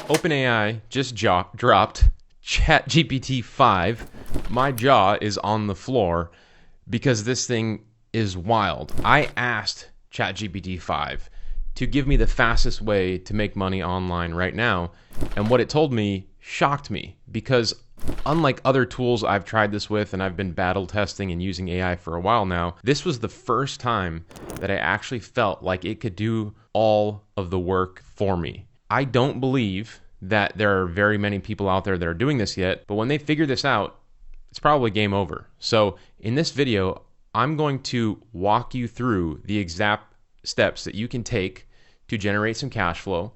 OpenAI just dropped ChatGPT 5. My jaw is on the floor because this thing is wild. I asked ChatGPT 5 to give me the fastest way to make money online right now, and what it told me shocked me because unlike other tools I've tried this with and I've been battle testing and using AI for a while now, this was the first time that I actually felt like it could do all of the work for me. I don't believe that there are very many people out there that are doing this yet, but when they figure this out, it's probably game over. So in this video, I'm going to walk you through the exact steps that you can take to generate some cash flow.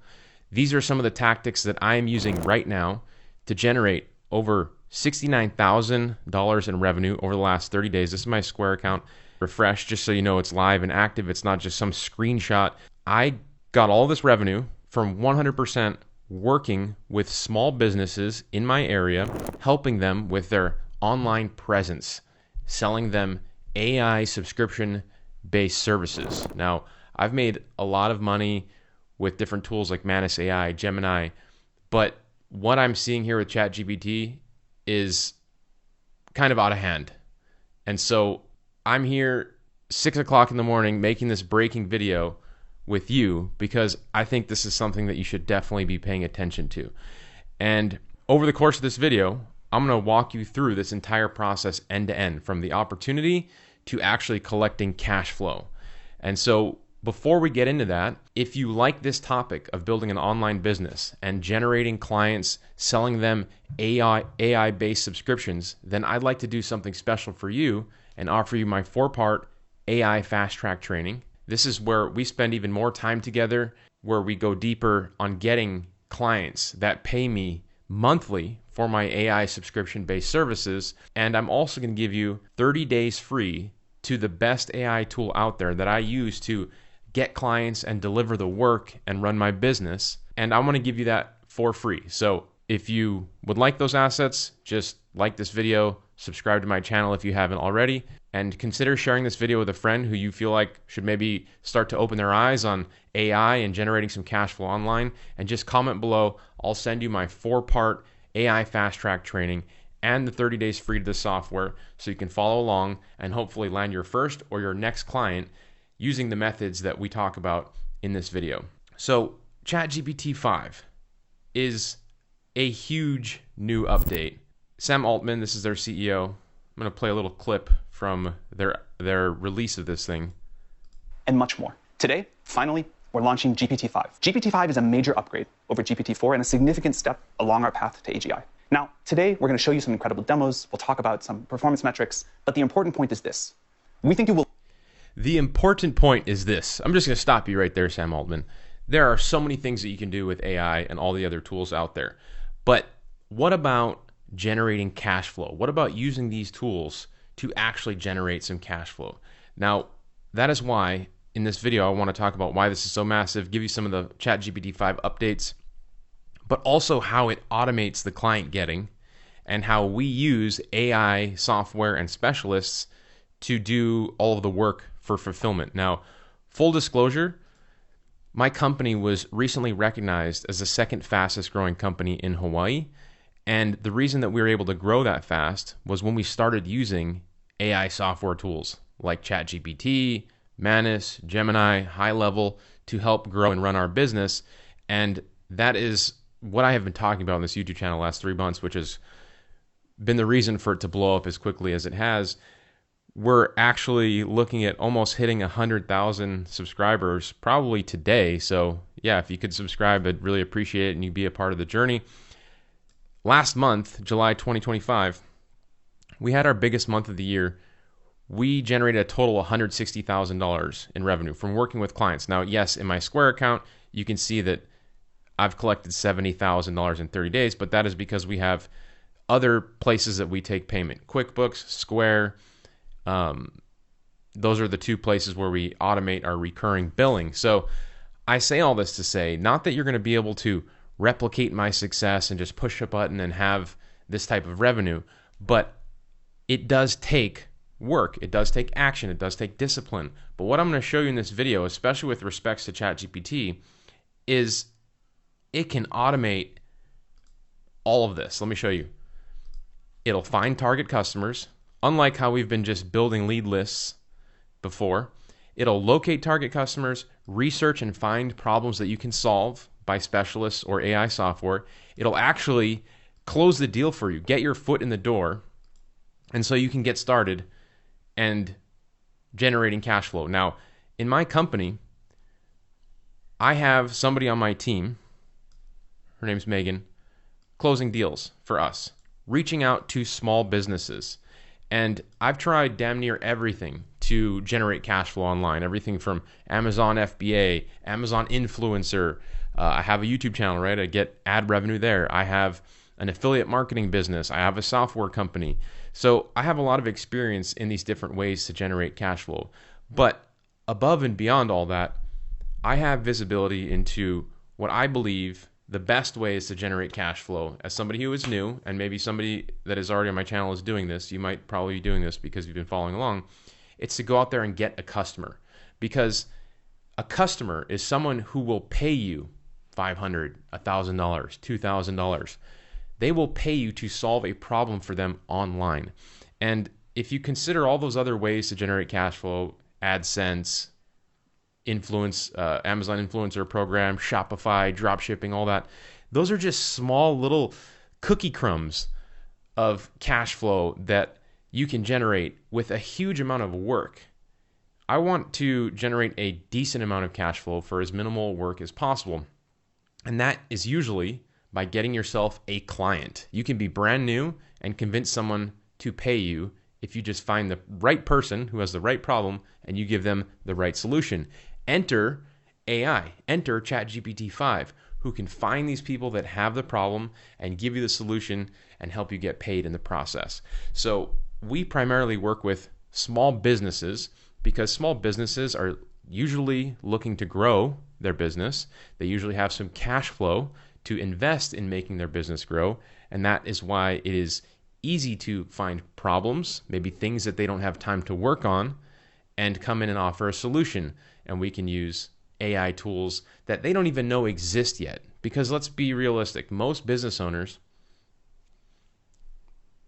These are some of the tactics that I am using right now to generate over $69,000 in revenue over the last 30 days. This is my Square account. Refresh, just so you know it's live and active. It's not just some screenshot. I got all this revenue from 100% working with small businesses in my area, helping them with their online presence, selling them AI subscription-based services. Now, I've made a lot of money with different tools like Manus AI, Gemini, but what I'm seeing here with ChatGPT is kind of out of hand. And so I'm here 6 o'clock in the morning making this breaking video with you because I think this is something that you should definitely be paying attention to. And over the course of this video, I'm going to walk you through this entire process end to end, from the opportunity to actually collecting cash flow. And so before we get into that, if you like this topic of building an online business and generating clients, selling them AI-based subscriptions, then I'd like to do something special for you and offer you my 4-part AI fast track training. This is where we spend even more time together, where we go deeper on getting clients that pay me monthly for my AI subscription-based services. And I'm also going to give you 30 days free to the best AI tool out there that I use to get clients and deliver the work and run my business. And I want to give you that for free. So if you would like those assets, just like this video, subscribe to my channel if you haven't already, and consider sharing this video with a friend who you feel like should maybe start to open their eyes on AI and generating some cash flow online. And just comment below. I'll send you my 4-part AI fast track training and the 30 days free to the software so you can follow along and hopefully land your first or your next client using the methods that we talk about in this video. So ChatGPT 5 is a huge new update. Sam Altman, this is their CEO. I'm going to play a little clip from their release of this thing. And much more. Today, finally, we're launching GPT-5. GPT-5 is a major upgrade over GPT-4 and a significant step along our path to AGI. Now, today, we're going to show you some incredible demos. We'll talk about some performance metrics, but the important point is this. We think you will... The important point is this. I'm just going to stop you right there, Sam Altman. There are so many things that you can do with AI and all the other tools out there. But what about generating cash flow? What about using these tools to actually generate some cash flow? Now, that is why in this video I want to talk about why this is so massive, give you some of the ChatGPT 5 updates, but also how it automates the client getting and how we use AI software and specialists to do all of the work for fulfillment. Now, full disclosure, my company was recently recognized as the second fastest growing company in Hawaii. And the reason that we were able to grow that fast was when we started using AI software tools like ChatGPT, Manus, Gemini, High Level to help grow and run our business. And that is what I have been talking about on this YouTube channel the last 3 months, which has been the reason for it to blow up as quickly as it has. We're actually looking at almost hitting 100,000 subscribers probably today. So yeah, if you could subscribe, I'd really appreciate it and you'd be a part of the journey. Last month, July 2025, we had our biggest month of the year. We generated a total of $160,000 in revenue from working with clients. Now, yes, in my Square account, you can see that I've collected $70,000 in 30 days, but that is because we have other places that we take payment. QuickBooks, Square, those are the 2 places where we automate our recurring billing. So I say all this to say, not that you're going to be able to replicate my success and just push a button and have this type of revenue, but it does take work. It does take action. It does take discipline. But what I'm going to show you in this video, especially with respects to ChatGPT, is it can automate all of this. Let me show you. It'll find target customers, unlike how we've been just building lead lists before. It'll locate target customers, research and find problems that you can solve by specialists or AI software. It'll actually close the deal for you, get your foot in the door, and so you can get started and generating cash flow. Now, in my company, I have somebody on my team, her name's Megan, closing deals for us, reaching out to small businesses. And I've tried damn near everything to generate cash flow online. Everything from Amazon FBA, Amazon Influencer. I have a YouTube channel, right? I get ad revenue there. I have an affiliate marketing business. I have a software company. So I have a lot of experience in these different ways to generate cash flow. But above and beyond all that, I have visibility into what I believe the best ways to generate cash flow. As somebody who is new, and maybe somebody that is already on my channel is doing this, you might probably be doing this because you've been following along, it's to go out there and get a customer. Because a customer is someone who will pay you $500, $1,000, $2,000. They will pay you to solve a problem for them online. And if you consider all those other ways to generate cash flow, AdSense, Amazon influencer program, Shopify, drop shipping, all that, those are just small little cookie crumbs of cash flow that you can generate with a huge amount of work. I want to generate a decent amount of cash flow for as minimal work as possible. And that is usually by getting yourself a client. You can be brand new and convince someone to pay you if you just find the right person who has the right problem and you give them the right solution. Enter AI, enter ChatGPT 5, who can find these people that have the problem and give you the solution and help you get paid in the process. So we primarily work with small businesses because small businesses are usually looking to grow their business. They usually have some cash flow to invest in making their business grow, and that is why it is easy to find problems, maybe things that they don't have time to work on, and come in and offer a solution. And we can use AI tools that they don't even know exist yet. Because let's be realistic, most business owners,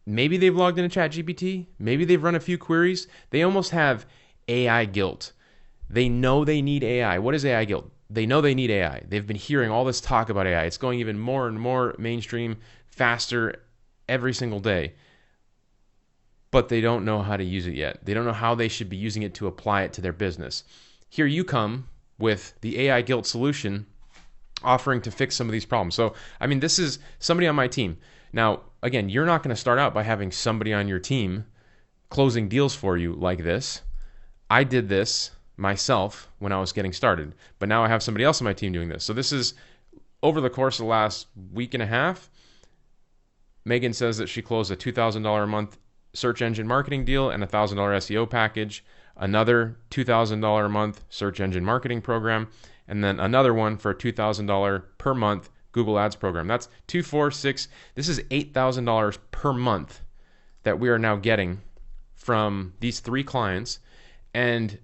maybe they've logged into ChatGPT, maybe they've run a few queries, they almost have AI guilt. They know they need AI. What is AI guilt? They know they need AI. They've been hearing all this talk about AI. It's going even more and more mainstream, faster every single day. But they don't know how to use it yet. They don't know how they should be using it to apply it to their business. Here you come with the AI guilt solution offering to fix some of these problems. So, I mean, this is somebody on my team. Now, again, you're not going to start out by having somebody on your team closing deals for you like this. I did this myself when I was getting started, but now I have somebody else on my team doing this. So this is over the course of the last week and a half. Megan says that she closed a $2,000 a month search engine marketing deal and a $1,000 SEO package, another $2,000 a month search engine marketing program, and then another one for a $2,000 per month Google Ads program. That's 2, 4, 6. This is $8,000 per month that we are now getting from these 3 clients, and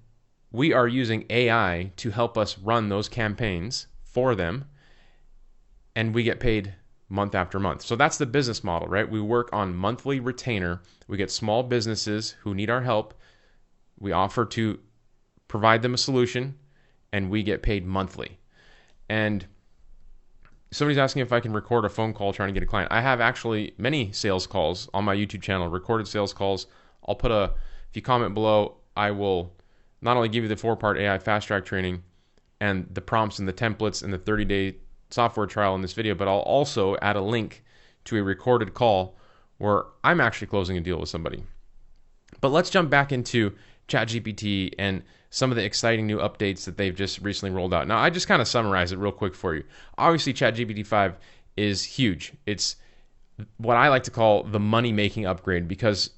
we are using AI to help us run those campaigns for them, and we get paid month after month. So that's the business model, right? We work on monthly retainer. We get small businesses who need our help. We offer to provide them a solution, and we get paid monthly. And somebody's asking if I can record a phone call trying to get a client. I have actually many sales calls on my YouTube channel, recorded sales calls. I'll put if you comment below, I will not only give you the 4-part AI fast track training and the prompts and the templates and the 30-day software trial in this video, but I'll also add a link to a recorded call where I'm actually closing a deal with somebody. But let's jump back into ChatGPT and some of the exciting new updates that they've just recently rolled out. Now, I just kind of summarize it real quick for you. Obviously, ChatGPT 5 is huge. It's what I like to call the money-making upgrade, because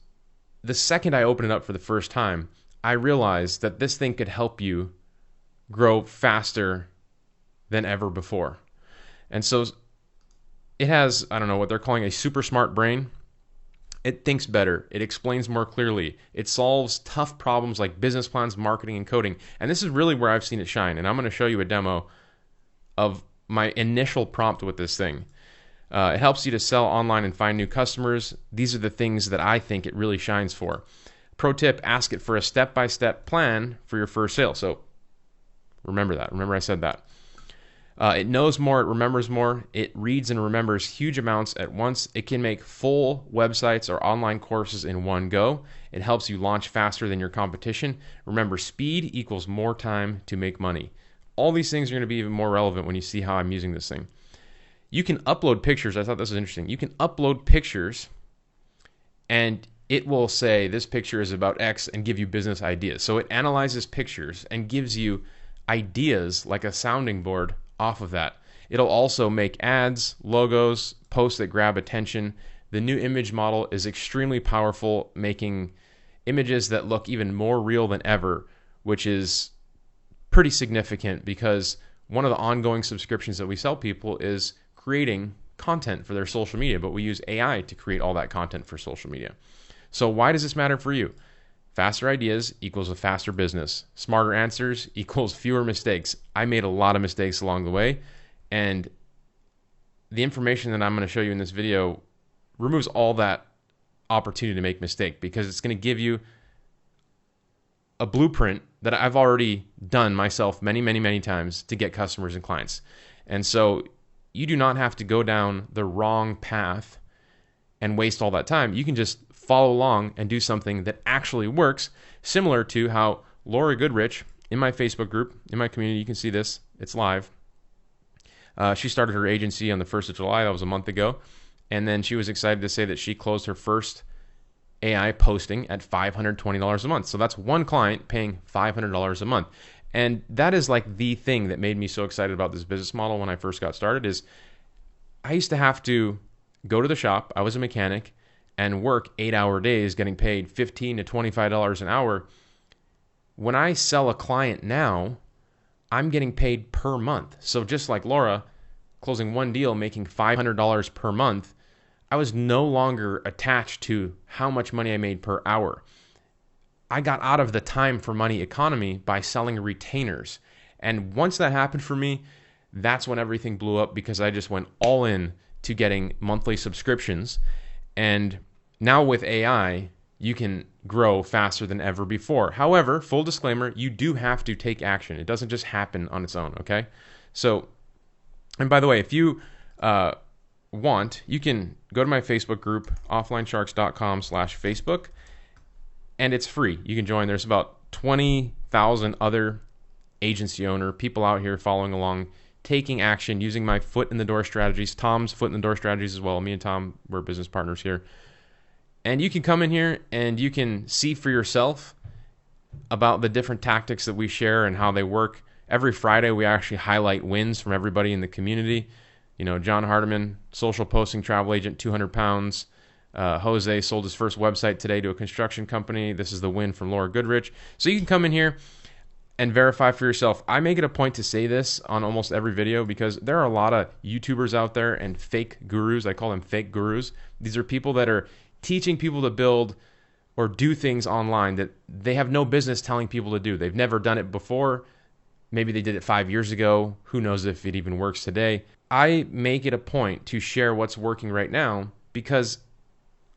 the second I open it up for the first time, I realized that this thing could help you grow faster than ever before. And so it has, I don't know, what they're calling a super smart brain. It thinks better. It explains more clearly. It solves tough problems like business plans, marketing, and coding. And this is really where I've seen it shine. And I'm going to show you a demo of my initial prompt with this thing. It helps you to sell online and find new customers. These are the things that I think it really shines for. Pro tip, ask it for a step-by-step plan for your first sale. So remember that. Remember I said that. It knows more, it remembers more, it reads and remembers huge amounts at once. It can make full websites or online courses in one go. It helps you launch faster than your competition. Remember, speed equals more time to make money. All these things are going to be even more relevant when you see how I'm using this thing. You can upload pictures. I thought this was interesting. You can upload pictures and it will say this picture is about X and give you business ideas. So it analyzes pictures and gives you ideas like a sounding board off of that. It'll also make ads, logos, posts that grab attention. The new image model is extremely powerful, making images that look even more real than ever, which is pretty significant because one of the ongoing subscriptions that we sell people is creating content for their social media, but we use AI to create all that content for social media. So why does this matter for you? Faster ideas equals a faster business. Smarter answers equals fewer mistakes. I made a lot of mistakes along the way, and the information that I'm going to show you in this video removes all that opportunity to make mistake because it's going to give you a blueprint that I've already done myself many, many, many times to get customers and clients. And so you do not have to go down the wrong path and waste all that time. You can just follow along and do something that actually works, similar to how Laura Goodrich in my Facebook group, in my community, you can see this, it's live. She started her agency on the 1st of July, that was a month ago, and then she was excited to say that she closed her first AI posting at $520 a month. So that's one client paying $500 a month. And that is like the thing that made me so excited about this business model when I first got started is I used to have to go to the shop, I was a mechanic, and work 8-hour days getting paid $15 to $25 an hour. When I sell a client now, I'm getting paid per month. So just like Laura, closing one deal, making $500 per month, I was no longer attached to how much money I made per hour. I got out of the time for money economy by selling retainers. And once that happened for me, that's when everything blew up because I just went all in to getting monthly subscriptions. And now with AI, you can grow faster than ever before. However, full disclaimer, you do have to take action. It doesn't just happen on its own, okay? So, and by the way, if you want, you can go to my Facebook group, offlinesharks.com/Facebook, and it's free. You can join. There's about 20,000 other agency owner, people out here following along, taking action, using my foot in the door strategies, Tom's foot in the door strategies as well. Me and Tom, we're business partners here. And you can come in here and you can see for yourself about the different tactics that we share and how they work. Every Friday, we actually highlight wins from everybody in the community. You know, John Hardiman, social posting travel agent, 200 pounds. Jose sold his first website today to a construction company. This is the win from Laura Goodrich. So you can come in here and verify for yourself. I make it a point to say this on almost every video because there are a lot of YouTubers out there and fake gurus. I call them fake gurus. These are people that are teaching people to build or do things online that they have no business telling people to do. They've never done it before. Maybe they did it 5 years ago. Who knows if it even works today. I make it a point to share what's working right now because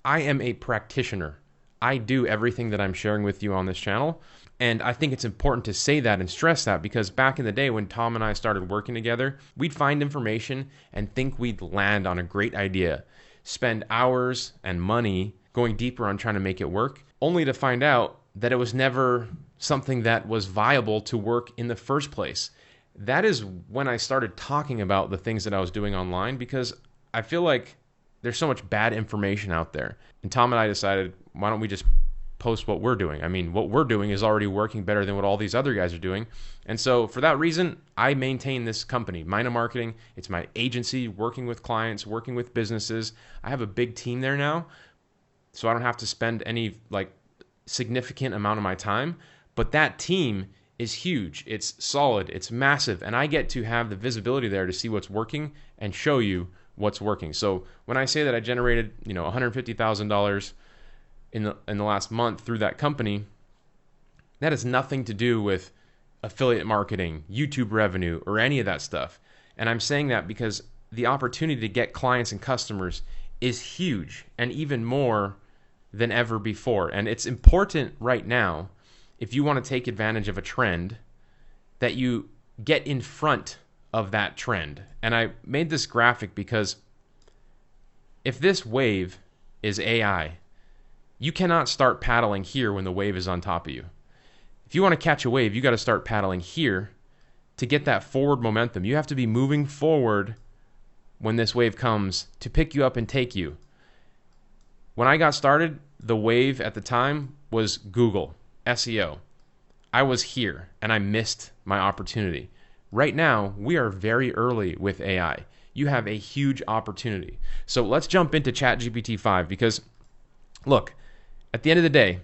I am a practitioner. I do everything that I'm sharing with you on this channel. And I think it's important to say that and stress that because back in the day when Tom and I started working together, we'd find information and think we'd land on a great idea, spend hours and money going deeper on trying to make it work, only to find out that it was never something that was viable to work in the first place. That is when I started talking about the things that I was doing online because I feel like there's so much bad information out there. And Tom and I decided, why don't we just post what we're doing? I mean, what we're doing is already working better than what all these other guys are doing. And so for that reason, I maintain this company, Mina Marketing. It's my agency, working with clients, working with businesses. I have a big team there now, so I don't have to spend any significant amount of my time. But that team is huge. It's solid. It's massive. And I get to have the visibility there to see what's working and show you what's working. So when I say that I generated, $150,000 in the last month through that company, that has nothing to do with affiliate marketing, YouTube revenue, or any of that stuff. And I'm saying that because the opportunity to get clients and customers is huge, and even more than ever before. And it's important right now, if you want to take advantage of a trend, that you get in front of that trend. And I made this graphic because if this wave is AI, you cannot start paddling here when the wave is on top of you. If you want to catch a wave, you got to start paddling here to get that forward momentum. You have to be moving forward when this wave comes to pick you up and take you. When I got started, the wave at the time was Google, SEO. I was here and I missed my opportunity. Right now, we are very early with AI. You have a huge opportunity. So let's jump into ChatGPT 5 because, look, at the end of the day,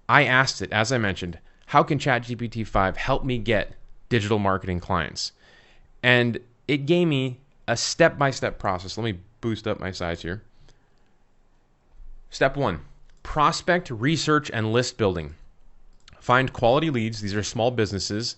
I asked it, as I mentioned, how can ChatGPT 5 help me get digital marketing clients? And it gave me a step-by-step process. Let me boost up my size here. Step 1, prospect, research, and list building. Find quality leads. These are small businesses,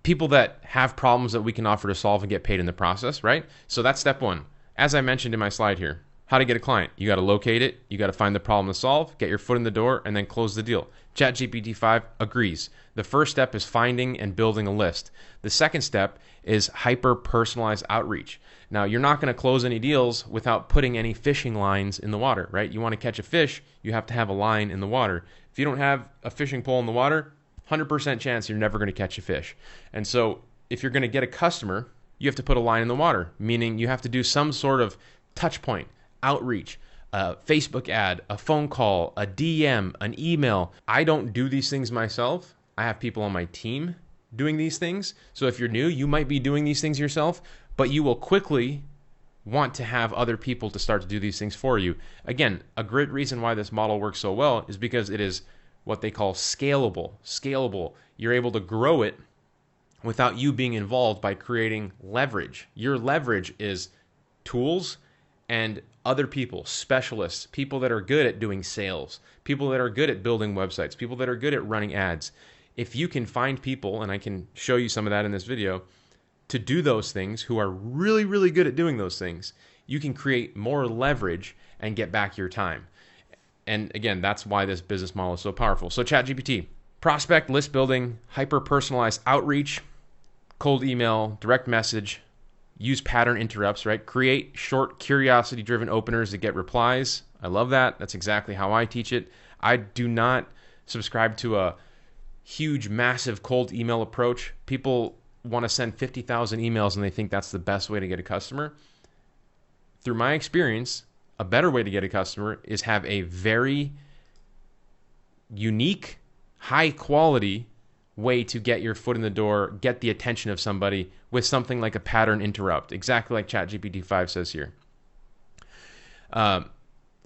people that have problems that we can offer to solve and get paid in the process, right? So that's step 1. As I mentioned in my slide here, how to get a client. You got to locate it. You got to find the problem to solve, get your foot in the door, and then close the deal. ChatGPT 5 agrees. The first step is finding and building a list. The second step is hyper-personalized outreach. Now, you're not going to close any deals without putting any fishing lines in the water, right? You want to catch a fish, you have to have a line in the water. If you don't have a fishing pole in the water, 100% chance you're never going to catch a fish. And so if you're going to get a customer, you have to put a line in the water, meaning you have to do some sort of touch point, outreach, a Facebook ad, a phone call, a DM, an email. I don't do these things myself. I have people on my team doing these things. So if you're new, you might be doing these things yourself, but you will quickly want to have other people to start to do these things for you. Again, a great reason why this model works so well is because it is what they call scalable. Scalable. You're able to grow it without you being involved by creating leverage. Your leverage is tools and other people, specialists, people that are good at doing sales, people that are good at building websites, people that are good at running ads. If you can find people, and I can show you some of that in this video, to do those things, who are really, really good at doing those things, you can create more leverage and get back your time. And again, that's why this business model is so powerful. So ChatGPT, prospect, list building, hyper-personalized outreach, cold email, direct message, use pattern interrupts, right? Create short, curiosity-driven openers that get replies. I love that. That's exactly how I teach it. I do not subscribe to a huge, massive cold email approach. People want to send 50,000 emails and they think that's the best way to get a customer. Through my experience, a better way to get a customer is have a very unique, high quality way to get your foot in the door, get the attention of somebody with something like a pattern interrupt, exactly like ChatGPT 5 says here.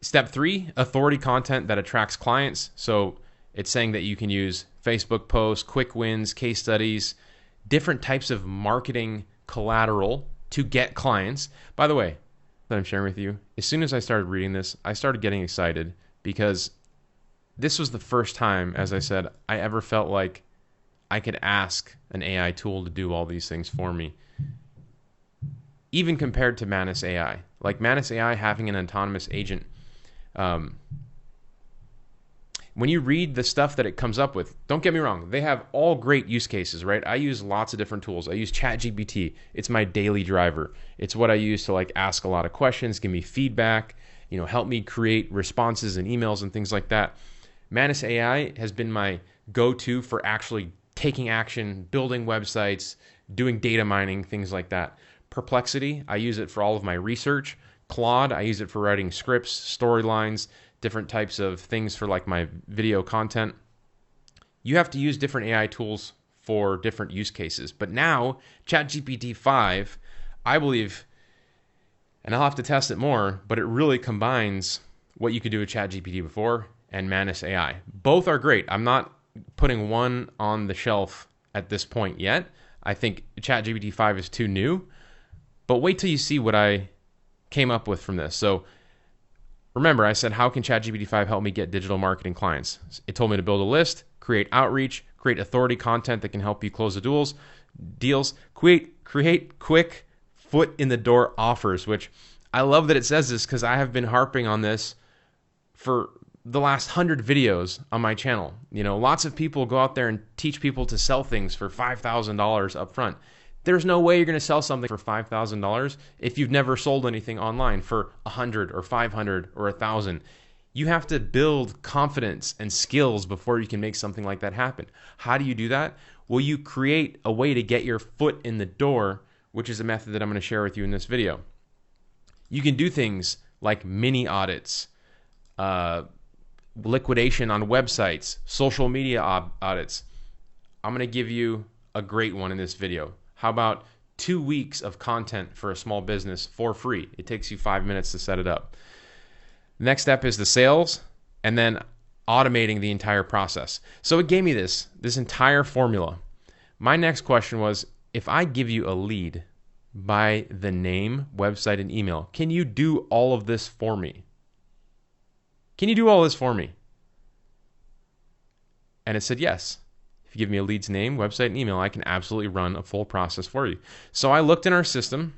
Step 3, authority content that attracts clients. So it's saying that you can use Facebook posts, quick wins, case studies, different types of marketing collateral to get clients. By the way, that I'm sharing with you, as soon as I started reading this, I started getting excited because this was the first time, as I said, I ever felt like I could ask an AI tool to do all these things for me. Even compared to Manus AI. Like Manus AI having an autonomous agent. When you read the stuff that it comes up with, don't get me wrong, they have all great use cases, right? I use lots of different tools. I use ChatGPT. It's my daily driver. It's what I use to like ask a lot of questions, give me feedback, help me create responses and emails and things like that. Manus AI has been my go-to for actually taking action, building websites, doing data mining, things like that. Perplexity, I use it for all of my research. Claude, I use it for writing scripts, storylines, different types of things for like my video content. You have to use different AI tools for different use cases. But now, ChatGPT 5, I believe, and I'll have to test it more, but it really combines what you could do with ChatGPT before and Manus AI. Both are great. I'm not putting one on the shelf at this point yet. I think ChatGPT 5 is too new, but wait till you see what I came up with from this. So remember, I said, how can ChatGPT 5 help me get digital marketing clients? It told me to build a list, create outreach, create authority content that can help you close the deals, create quick, foot in the door offers, which I love that it says this because I have been harping on this for the last 100 videos on my channel. You know, lots of people go out there and teach people to sell things for $5,000 up front. There's no way you're going to sell something for $5,000 if you've never sold anything online for 100 or 500 or 1,000. You have to build confidence and skills before you can make something like that happen. How do you do that? Well, you create a way to get your foot in the door, which is a method that I'm going to share with you in this video. You can do things like mini audits, liquidation on websites, social media audits. I'm going to give you a great one in this video. How about 2 weeks of content for a small business for free? It takes you 5 minutes to set it up. Next step is the sales, and then automating the entire process. So it gave me this entire formula. My next question was, if I give you a lead by the name, website, and email, can you do all of this for me? Can you do all this for me? And it said yes. If you give me a lead's name, website, and email, I can absolutely run a full process for you. So I looked in our system,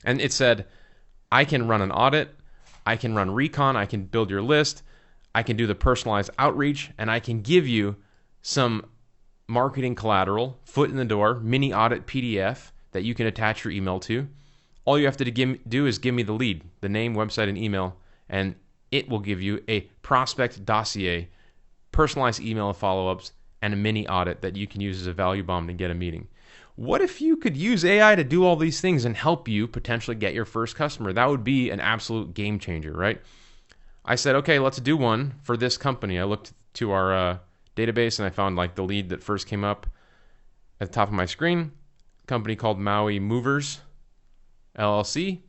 and it said, I can run an audit, I can run recon, I can build your list, I can do the personalized outreach, and I can give you some marketing collateral, foot in the door, mini audit PDF that you can attach your email to. All you have to do is give me the lead, the name, website, and email, and it will give you a prospect dossier, personalized email follow-ups, and a mini audit that you can use as a value bomb to get a meeting. What if you could use AI to do all these things and help you potentially get your first customer? That would be an absolute game changer, right? I said, okay, let's do one for this company. I looked to our database and I found like the lead that first came up at the top of my screen, a company called Maui Movers, LLC.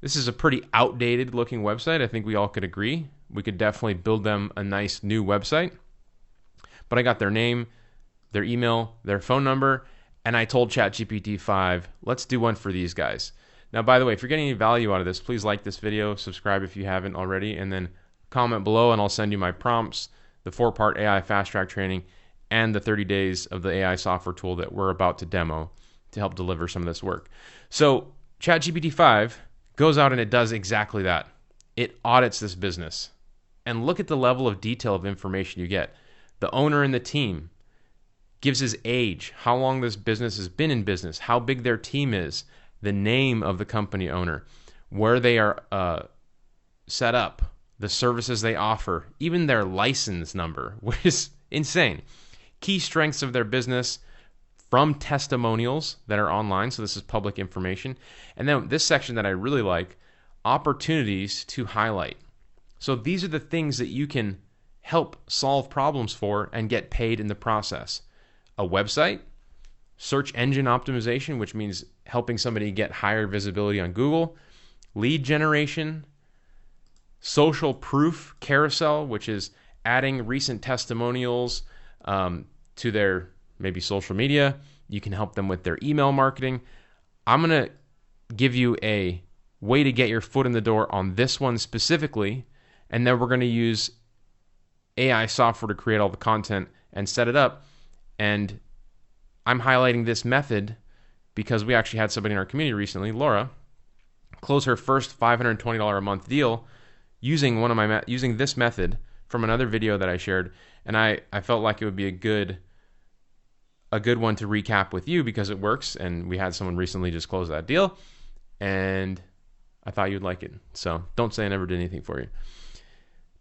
This is a pretty outdated looking website. I think we all could agree. We could definitely build them a nice new website. But I got their name, their email, their phone number, and I told ChatGPT 5, let's do one for these guys. Now, by the way, if you're getting any value out of this, please like this video, subscribe if you haven't already, and then comment below and I'll send you my prompts, the 4-part AI fast track training, and the 30 days of the AI software tool that we're about to demo to help deliver some of this work. So ChatGPT 5 goes out and it does exactly that. It audits this business. And look at the level of detail of information you get. The owner and the team gives his age, how long this business has been in business, how big their team is, the name of the company owner, where they are set up, the services they offer, even their license number, which is insane. Key strengths of their business from testimonials that are online, so this is public information. And then this section that I really like, opportunities to highlight. So these are the things that you can help solve problems for and get paid in the process. A website, search engine optimization, which means helping somebody get higher visibility on Google, lead generation, social proof carousel, which is adding recent testimonials to their maybe social media. You can help them with their email marketing. I'm going to give you a way to get your foot in the door on this one specifically, and then we're going to use AI software to create all the content and set it up. And I'm highlighting this method because we actually had somebody in our community recently, Laura, close her first $520 a month deal using using this method from another video that I shared. And I felt like it would be a good one to recap with you because it works. And we had someone recently just close that deal, and I thought you'd like it. So don't say I never did anything for you.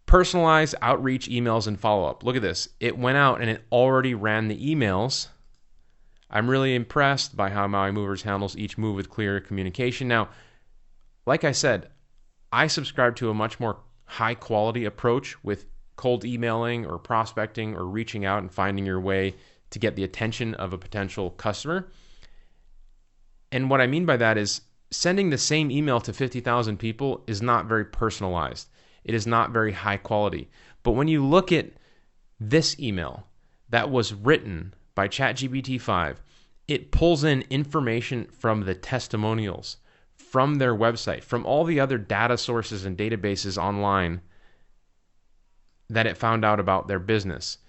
Personalized outreach, emails, and follow-up. Look at this. It went out and it already ran the emails. I'm really impressed by how Maui Movers handles each move with clear communication. Now, like I said, I subscribe to a much more high-quality approach with cold emailing or prospecting or reaching out and finding your way to get the attention of a potential customer. And what I mean by that is sending the same email to 50,000 people is not very personalized. It is not very high quality. But when you look at this email that was written by ChatGPT 5, it pulls in information from the testimonials, from their website, from all the other data sources and databases online that it found out about their business.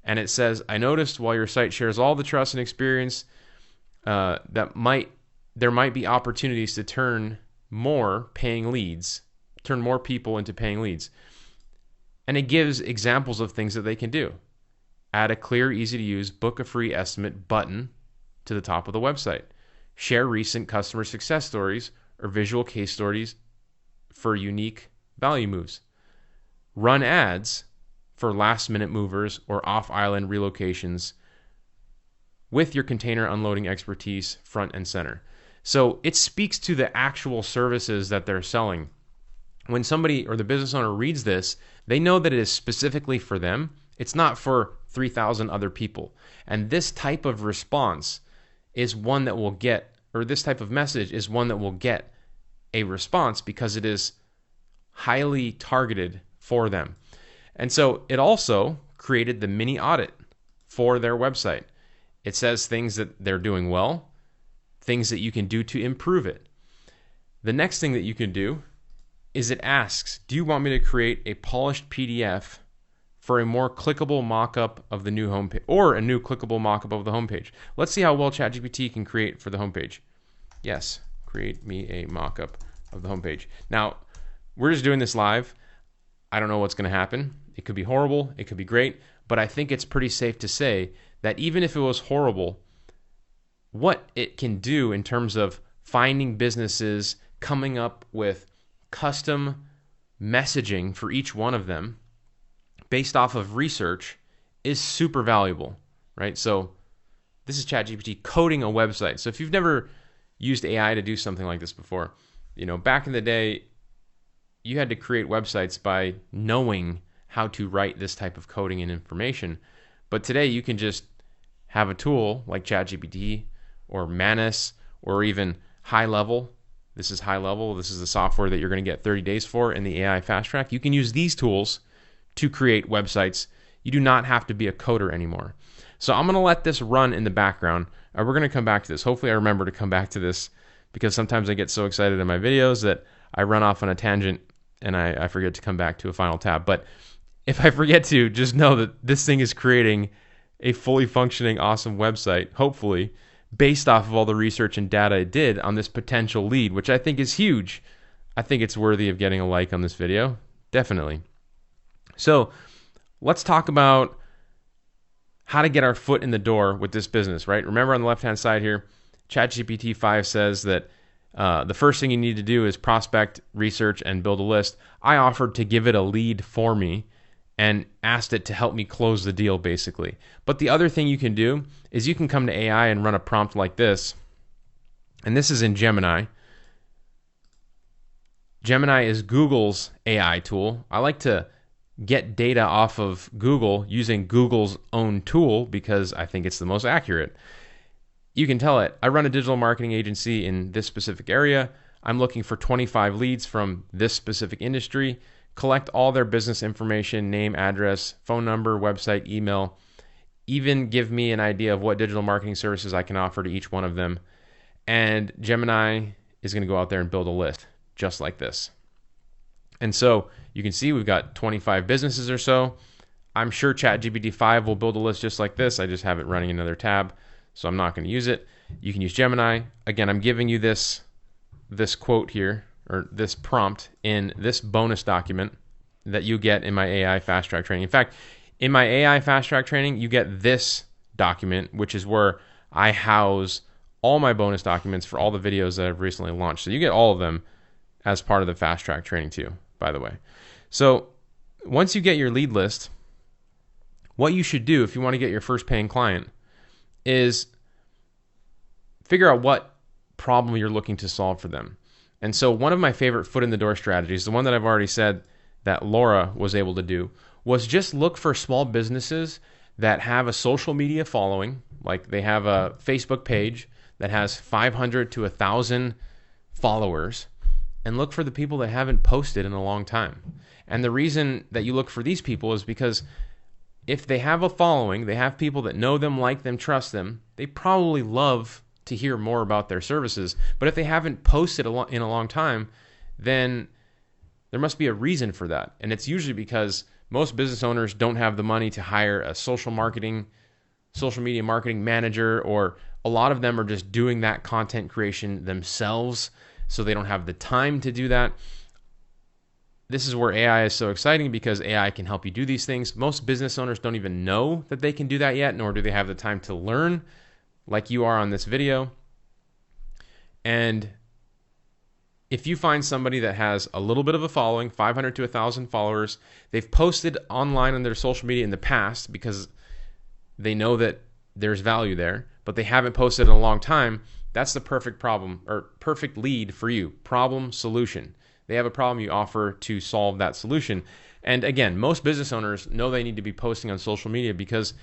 And it says, I noticed while your site shares all the trust and experience that might there might be opportunities to turn more paying leads, turn more people into paying leads. And it gives examples of things that they can do. Add a clear, easy to use, book a free estimate button to the top of the website. Share recent customer success stories or visual case stories for unique value moves. Run ads for last minute movers or off island relocations with your container unloading expertise front and center. So it speaks to the actual services that they're selling. When somebody or the business owner reads this, they know that it is specifically for them. It's not for 3,000 other people. And this type of response is one that will get, or this type of message is one that will get a response because it is highly targeted for them. And so it also created the mini audit for their website. It says things that they're doing well, things that you can do to improve it. The next thing that you can do is it asks, do you want me to create a polished PDF for a more clickable mock-up of the new homepage, or a new clickable mock-up of the homepage? Let's see how well ChatGPT can create for the homepage. Yes, create me a mock-up of the homepage. Now, we're just doing this live. I don't know what's going to happen. It could be horrible. It could be great. But I think it's pretty safe to say that even if it was horrible, what it can do in terms of finding businesses, coming up with custom messaging for each one of them based off of research is super valuable, right? So this is ChatGPT coding a website. So if you've never used AI to do something like this before, back in the day, you had to create websites by knowing how to write this type of coding and information. But today you can just have a tool like ChatGPT or Manus or even High Level. This is High Level. This is the software that you're going to get 30 days for in the AI Fast Track. You can use these tools to create websites. You do not have to be a coder anymore. So I'm going to let this run in the background. We're going to come back to this. Hopefully I remember to come back to this, because sometimes I get so excited in my videos that I run off on a tangent and I forget to come back to a final tab. But if I forget to, just know that this thing is creating a fully functioning, awesome website, hopefully, based off of all the research and data it did on this potential lead, which I think is huge. I think it's worthy of getting a like on this video. Definitely. So let's talk about how to get our foot in the door with this business, right? Remember on the left-hand side here, ChatGPT 5 says that the first thing you need to do is prospect, research, and build a list. I offered to give it a lead for me and asked it to help me close the deal, basically. But the other thing you can do is you can come to AI and run a prompt like this. And this is in Gemini. Gemini is Google's AI tool. I like to get data off of Google using Google's own tool because I think it's the most accurate. You can tell it, I run a digital marketing agency in this specific area. I'm looking for 25 leads from this specific industry. Collect all their business information, name, address, phone number, website, email. Even give me an idea of what digital marketing services I can offer to each one of them. And Gemini is going to go out there and build a list just like this. And so you can see we've got 25 businesses or so. I'm sure ChatGPT 5 will build a list just like this. I just have it running another tab, so I'm not going to use it. You can use Gemini. Again, I'm giving you this quote here, or this prompt in this bonus document that you get in my AI Fast Track training. In fact, in my AI Fast Track training, you get this document, which is where I house all my bonus documents for all the videos that I've recently launched. So you get all of them as part of the Fast Track training too, by the way. So once you get your lead list, what you should do if you want to get your first paying client is figure out what problem you're looking to solve for them. And so one of my favorite foot in the door strategies, the one that I've already said that Laura was able to do, was just look for small businesses that have a social media following, like they have a Facebook page that has 500 to 1,000 followers, and look for the people that haven't posted in a long time. And the reason that you look for these people is because if they have a following, they have people that know them, like them, trust them, they probably love to hear more about their services. But if they haven't posted in a long time, then there must be a reason for that. And it's usually because most business owners don't have the money to hire a social media marketing manager or A lot of them are just doing that content creation themselves, so they don't have the time to do that. This is where AI is so exciting because AI can help you do these things. Most business owners don't even know that they can do that yet, nor do they have the time to learn like you are on this video. And if you find somebody that has a little bit of a following, 500 to 1,000 followers, they've posted online on their social media in the past because they know that there's value there, but they haven't posted in a long time, that's the perfect problem or perfect lead for you. Problem, solution. They have a problem, you offer to solve that solution. And again, most business owners know they need to be posting on social media because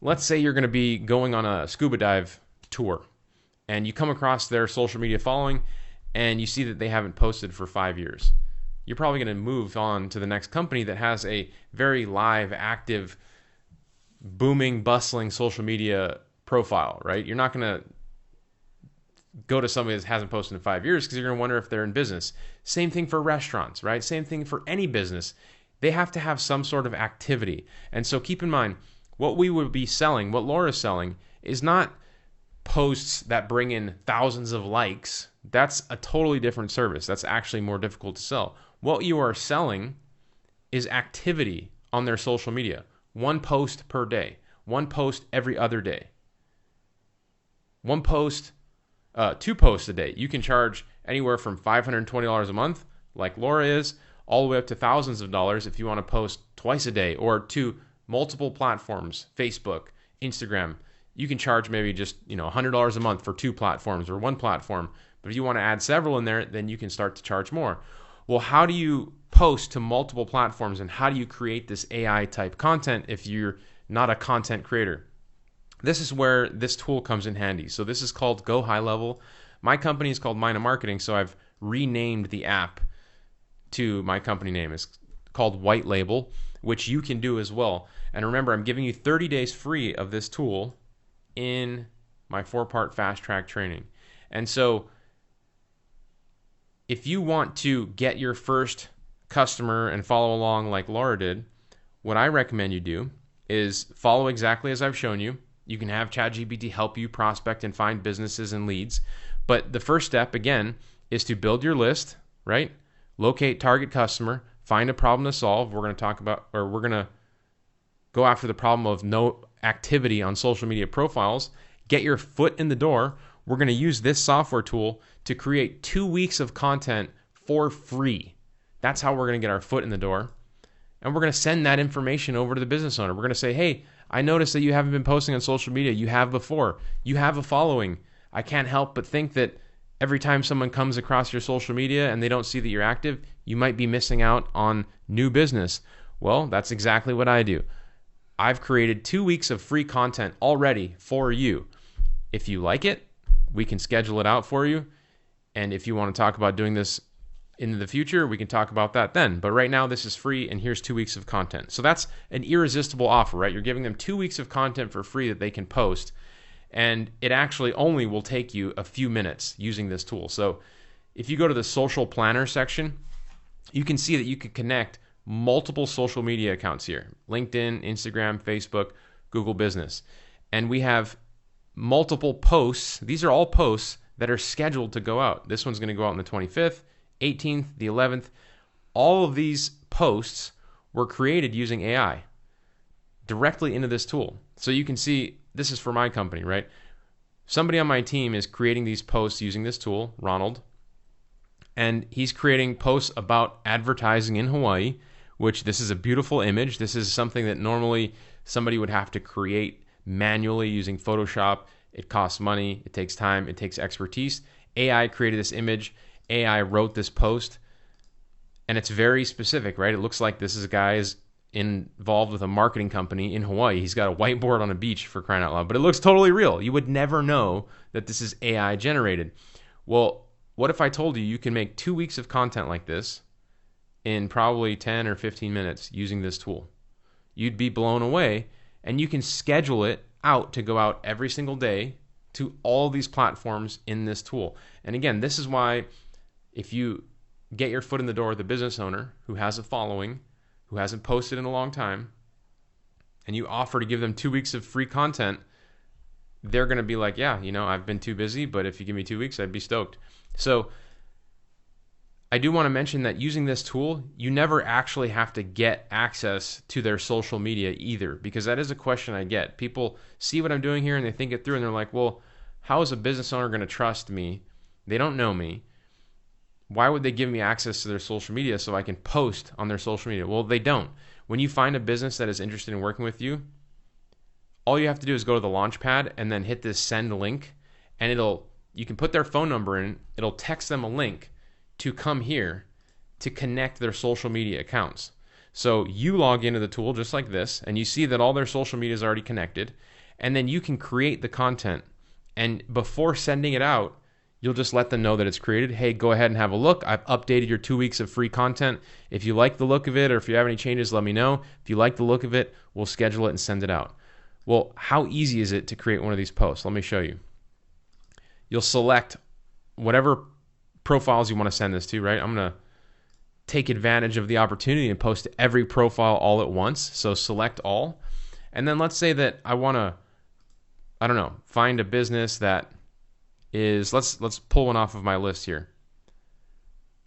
let's say you're going to be going on a scuba dive tour and you come across their social media following and you see that they haven't posted for 5 years. You're probably going to move on to the next company that has a very live, active, booming, bustling social media profile, right? You're not going to go to somebody that hasn't posted in 5 years because you're going to wonder if they're in business. Same thing for restaurants, right? Same thing for any business. They have to have some sort of activity. And so keep in mind, what we would be selling, what Laura's selling, is not posts that bring in thousands of likes. That's a totally different service. That's actually more difficult to sell. What you are selling is activity on their social media. One post per day. One post every other day. One post, 2 posts a day. You can charge anywhere from $520 a month, like Laura is, all the way up to thousands of dollars if you want to post twice a day or to multiple platforms, Facebook, Instagram. You can charge maybe just $100 a month for 2 platforms or 1 platform. But if you want to add several in there, then you can start to charge more. Well, how do you post to multiple platforms and how do you create this AI type content if you're not a content creator? This is where this tool comes in handy. So this is called Go High Level. My company is called Mina Marketing, so I've renamed the app to my company name. It's called White Label, which you can do as well. And remember, I'm giving you 30 days free of this tool in my 4-part fast track training. And so if you want to get your first customer and follow along like Laura did, what I recommend you do is follow exactly as I've shown you. You can have ChatGPT help you prospect and find businesses and leads. But the first step, again, is to build your list, right? Locate target customer, find a problem to solve. We're going to go after the problem of no activity on social media profiles. Get your foot in the door. We're going to use this software tool to create 2 weeks of content for free. That's how we're going to get our foot in the door. And we're going to send that information over to the business owner. We're going to say, hey, I noticed that you haven't been posting on social media. You have before. You have a following. I can't help but think that every time someone comes across your social media and they don't see that you're active, you might be missing out on new business. Well, that's exactly what I do. I've created 2 weeks of free content already for you. If you like it, we can schedule it out for you. And if you want to talk about doing this in the future, we can talk about that then. But right now, this is free, and here's 2 weeks of content. So that's an irresistible offer, right? You're giving them 2 weeks of content for free that they can post, and it actually only will take you a few minutes using this tool. So if you go to the social planner section, you can see that you can connect multiple social media accounts here: LinkedIn, Instagram, Facebook, Google Business. And we have multiple posts. These are all posts that are scheduled to go out. This one's going to go out on the 25th, 18th, the 11th. All of these posts were created using AI directly into this tool. So you can see, this is for my company, right? Somebody on my team is creating these posts using this tool, Ronald, and he's creating posts about advertising in Hawaii, which this is a beautiful image. This is something that normally somebody would have to create manually using Photoshop. It costs money, it takes time, it takes expertise. AI created this image, AI wrote this post, and it's very specific, right? It looks like this is a guy is involved with a marketing company in Hawaii. He's got a whiteboard on a beach, for crying out loud, but it looks totally real. You would never know that this is AI generated. Well, what if I told you you can make 2 weeks of content like this in probably 10 or 15 minutes using this tool? You'd be blown away, and you can schedule it out to go out every single day to all these platforms in this tool. And again, this is why if you get your foot in the door with a business owner who has a following, who hasn't posted in a long time, and you offer to give them 2 weeks of free content, they're going to be like, yeah, I've been too busy, but if you give me 2 weeks, I'd be stoked. So I do want to mention that using this tool, you never actually have to get access to their social media either, because that is a question I get. People see what I'm doing here and they think it through and they're like, well, how is a business owner going to trust me? They don't know me. Why would they give me access to their social media so I can post on their social media? Well, they don't. When you find a business that is interested in working with you, all you have to do is go to the Launchpad and then hit this send link, and you can put their phone number in, it'll text them a link to come here to connect their social media accounts. So you log into the tool just like this, and you see that all their social media is already connected, and then you can create the content. And before sending it out, you'll just let them know that it's created. Hey, go ahead and have a look. I've updated your 2 weeks of free content. If you like the look of it, or if you have any changes, let me know. If you like the look of it, we'll schedule it and send it out. Well, how easy is it to create one of these posts? Let me show you. You'll select whatever profiles you want to send this to, right? I'm going to take advantage of the opportunity and post to every profile all at once. So select all. And then let's say that I want to, find a business that is, let's pull one off of my list here.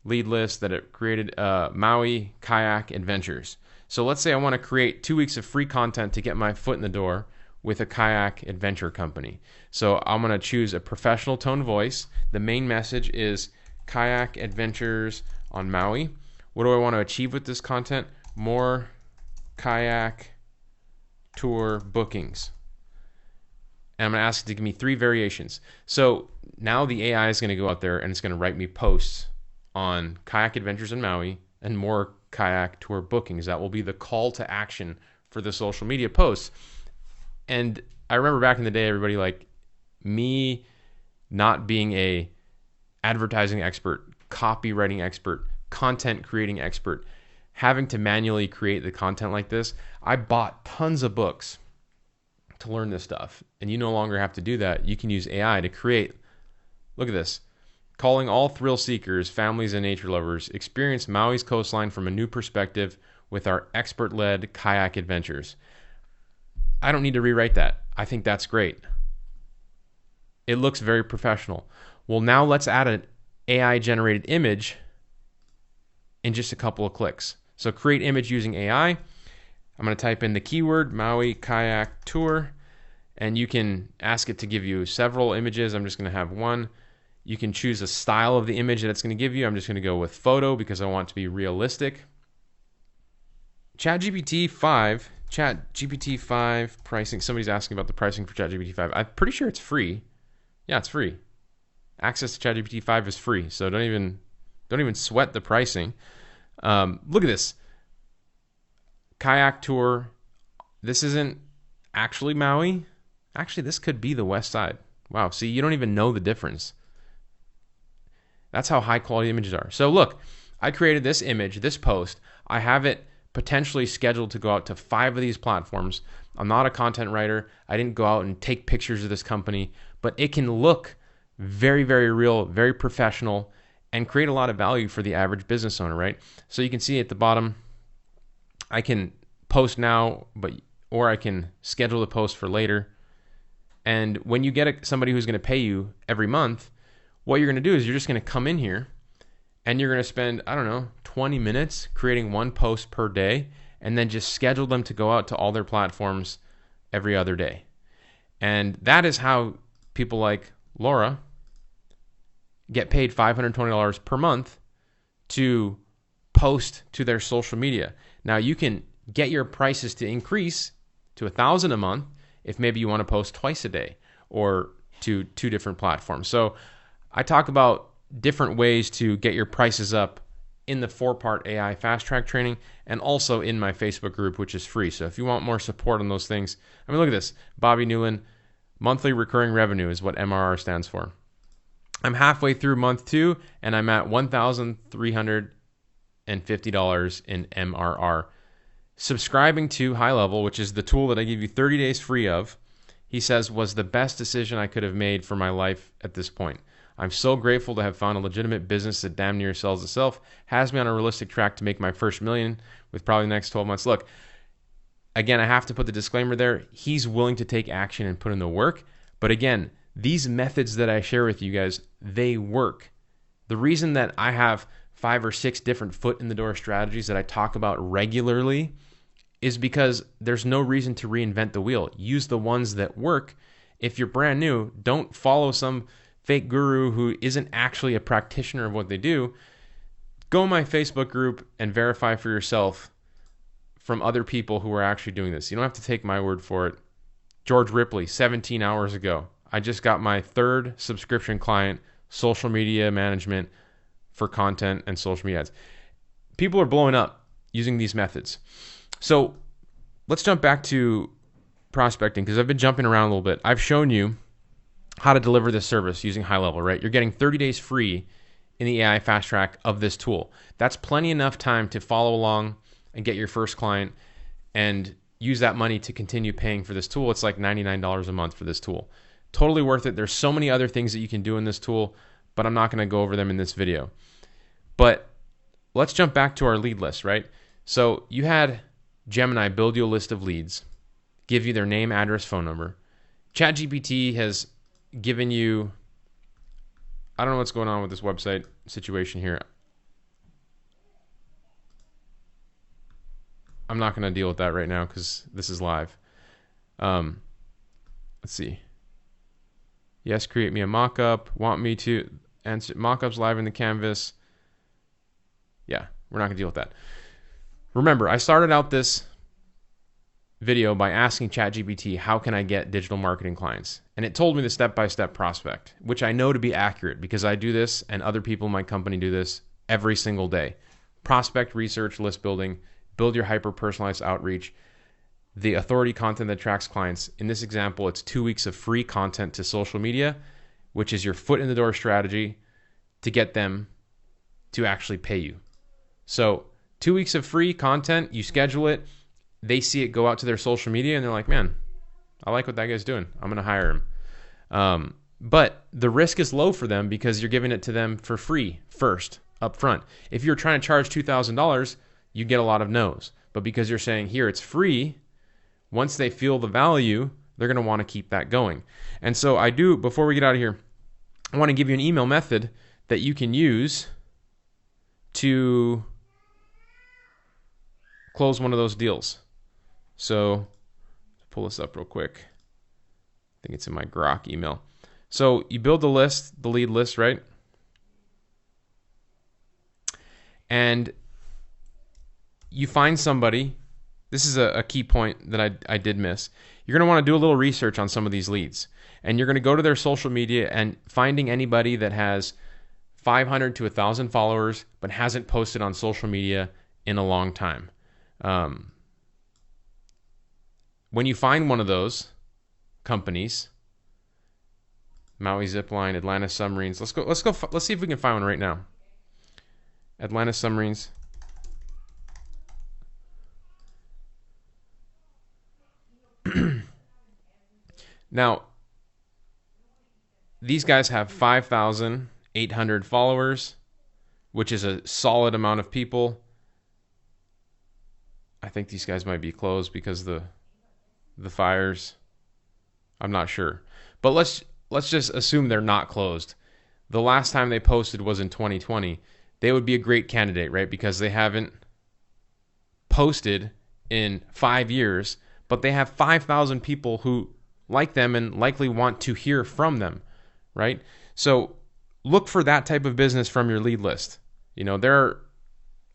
Lead list that it created, Maui Kayak Adventures. So let's say I want to create 2 weeks of free content to get my foot in the door with a kayak adventure company. So I'm going to choose a professional tone voice. The main message is kayak adventures on Maui. What do I want to achieve with this content? More kayak tour bookings. And I'm going to ask it to give me 3 variations. So now the AI is going to go out there and it's going to write me posts on kayak adventures in Maui and more kayak tour bookings. That will be the call to action for the social media posts. And I remember back in the day, everybody like me not being a advertising expert, copywriting expert, content creating expert, having to manually create the content like this. I bought tons of books to learn this stuff. And you no longer have to do that. You can use AI to create. Look at this. Calling all thrill seekers, families, and nature lovers, experience Maui's coastline from a new perspective with our expert-led kayak adventures. I don't need to rewrite that. I think that's great. It looks very professional. Well, now let's add an AI-generated image in just a couple of clicks. So create image using AI. I'm going to type in the keyword Maui Kayak Tour, and you can ask it to give you several images. I'm just going to have one. You can choose a style of the image that it's going to give you. I'm just going to go with photo because I want it to be realistic. ChatGPT 5 pricing. Somebody's asking about the pricing for ChatGPT 5. I'm pretty sure it's free. Yeah, it's free. Access to ChatGPT 5 is free, so don't even sweat the pricing. Look at this. Kayak tour. This isn't actually Maui. Actually, this could be the west side. Wow, see, you don't even know the difference. That's how high quality images are. So look, I created this image, this post. I have it potentially scheduled to go out to 5 of these platforms. I'm not a content writer. I didn't go out and take pictures of this company, but it can look very, very real, very professional, and create a lot of value for the average business owner, right? So you can see at the bottom, I can post now, or I can schedule the post for later. And when you get somebody who's going to pay you every month, what you're going to do is you're just going to come in here and you're going to spend, 20 minutes creating one post per day, and then just schedule them to go out to all their platforms every other day. And that is how people like Laura get paid $520 per month to post to their social media. Now you can get your prices to increase to $1,000 a month if maybe you want to post twice a day or to 2 different platforms. So I talk about different ways to get your prices up in the 4-part AI fast track training, and also in my Facebook group, which is free. So if you want more support on those things, look at this. Bobby Newland, monthly recurring revenue is what MRR stands for. I'm halfway through month 2, and I'm at $1,350 in MRR. Subscribing to High Level, which is the tool that I give you 30 days free of, he says, was the best decision I could have made for my life at this point. I'm so grateful to have found a legitimate business that damn near sells itself, has me on a realistic track to make my first $1 million with probably the next 12 months. Look, again, I have to put the disclaimer there. He's willing to take action and put in the work, But again, these methods that I share with you guys, they work. The reason that I have 5 or 6 different foot in the door strategies that I talk about regularly is because there's no reason to reinvent the wheel. Use the ones that work. If you're brand new, don't follow some fake guru who isn't actually a practitioner of what they do. Go in my Facebook group and verify for yourself from other people who are actually doing this. You don't have to take my word for it. George Ripley, 17 hours ago. I just got my 3rd subscription client, social media management for content and social media ads. People are blowing up using these methods. So let's jump back to prospecting, because I've been jumping around a little bit. I've shown you how to deliver this service using high level, right? You're getting 30 days free in the AI fast track of this tool. That's plenty enough time to follow along and get your first client and use that money to continue paying for this tool. It's like $99 a month for this tool. Totally worth it. There's so many other things that you can do in this tool, but I'm not going to go over them in this video. But let's jump back to our lead list, right? So you had Gemini build you a list of leads, give you their name, address, phone number. ChatGPT has given you, I don't know what's going on with this website situation here. I'm not going to deal with that right now because this is live. Let's see. Yes, create me a mock-up. Want me to answer mock-ups live in the canvas. Yeah, we're not going to deal with that. Remember, I started out this video by asking ChatGPT, how can I get digital marketing clients? And it told me the step-by-step prospect, which I know to be accurate because I do this and other people in my company do this every single day. Prospect research, list building, build your hyper-personalized outreach, the authority content that attracts clients. In this example, it's 2 weeks of free content to social media, which is your foot in the door strategy to get them to actually pay you. So 2 weeks of free content, you schedule it, they see it go out to their social media and they're like, man, I like what that guy's doing. I'm going to hire him. But the risk is low for them because you're giving it to them for free first, up front. If you're trying to charge $2,000, you get a lot of no's. But because you're saying, here, it's free, once they feel the value, they're going to want to keep that going. And so I do, before we get out of here, I want to give you an email method that you can use to close one of those deals. So pull this up real quick. I think it's in my Grok email. So you build the list, the lead list, right? And you find somebody. This is a key point that I did miss. You're going to want to do a little research on some of these leads. And you're going to go to their social media and finding anybody that has 500 to 1,000 followers but hasn't posted on social media in a long time. When you find one of those companies, Maui Zipline, Atlanta Submarines, let's see if we can find one right now. Atlanta Submarines. Now, these guys have 5,800 followers, which is a solid amount of people. I think these guys might be closed because the fires. I'm not sure. But let's just assume they're not closed. The last time they posted was in 2020. They would be a great candidate, right? Because they haven't posted in 5 years, but they have 5,000 people who like them and likely want to hear from them, right? So look for that type of business from your lead list. You know, there are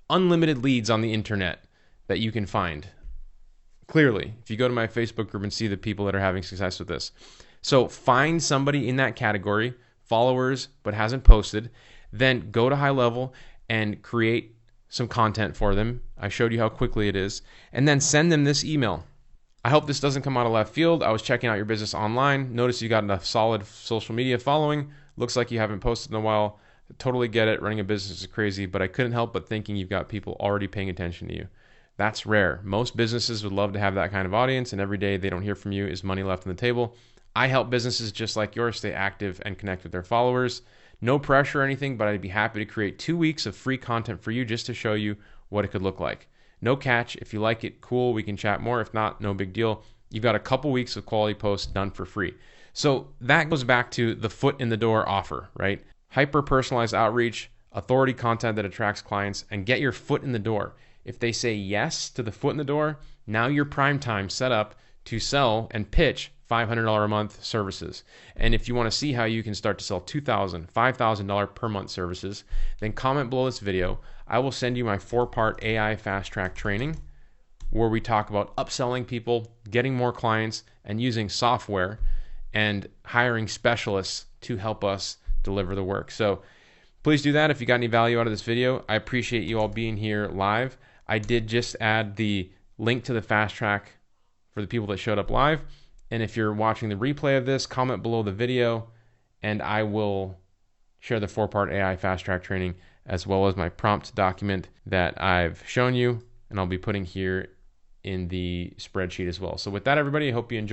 unlimited leads on the internet that you can find. Clearly, if you go to my Facebook group and see the people that are having success with this. So find somebody in that category, followers, but hasn't posted, then go to high level and create some content for them. I showed you how quickly it is. And then send them this email. I hope this doesn't come out of left field. I was checking out your business online. Notice you got enough solid social media following. Looks like you haven't posted in a while. Totally get it. Running a business is crazy, but I couldn't help but thinking you've got people already paying attention to you. That's rare. Most businesses would love to have that kind of audience, and every day they don't hear from you is money left on the table. I help businesses just like yours stay active and connect with their followers. No pressure or anything, but I'd be happy to create 2 weeks of free content for you just to show you what it could look like. No catch. If you like it, cool, we can chat more. If not, no big deal. You've got a couple weeks of quality posts done for free. So that goes back to the foot in the door offer, right? Hyper personalized outreach, authority content that attracts clients, and get your foot in the door. If they say yes to the foot in the door, now your prime time set up to sell and pitch $500 a month services. And if you want to see how you can start to sell $2,000, $5,000 per month services, then comment below this video. I will send you my 4-part AI fast track training where we talk about upselling people, getting more clients, and using software and hiring specialists to help us deliver the work. So please do that if you got any value out of this video. I appreciate you all being here live. I did just add the link to the fast track for the people that showed up live. And if you're watching the replay of this, comment below the video and I will share the 4-part AI fast track training as well as my prompt document that I've shown you and I'll be putting here in the spreadsheet as well. So with that, everybody, I hope you enjoy